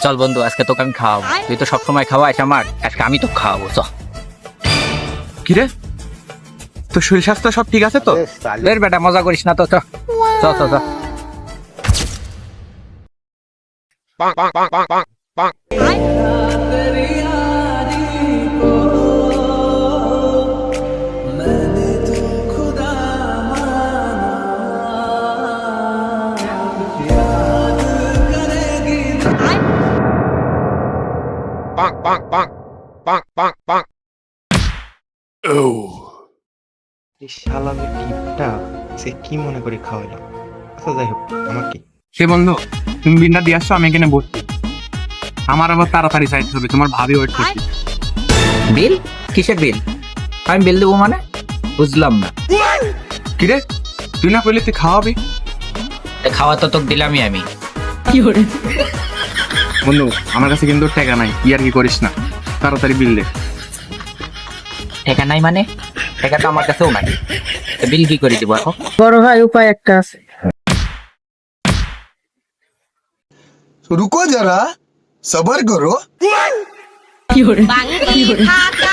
চল বন্ধু, আজকে তোকে আমি খাওয়াবো। তুই তো সবসময় খাওয়াইস আমার, আজকে আমি তো খাওয়াবো। চ। কিরে, তোর শরীর স্বাস্থ্য সব ঠিক আছে তো? বের বেটা, মজা করিস না তো। চ চ চ চ। এই শালামের টিপটা সে কি মনে করে খাওয়াইলো। আচ্ছা যাই হোক, আমার কি সে বন্ধু, তুমি বিলটা দিয়ে আসছো, আমি এখানে বসছি। আমার আবার তাড়াতাড়ি চাইতে হবে, তোমার ভাবি ওয়েট করছি। বিল? কিসের বিল? আমি বিল দেবো মানে? বুঝলাম না। কিরে, তুই না কইলে তুই খাওয়াবি? খাওয়া তো তোকে দিলামই আমি। বন্ধু, আমার কাছে কিন্তু টাকা নাই, আর কি করিস না, তাড়াতাড়ি বিল দে। টাকা নাই মানে? টাকা তো আমার কাছেও নাই। বিল কি করে দিব এখন? বড় ভাই, উপায় একটা আছে। रुको जरा सबर करो। বাঙ্গি খাতা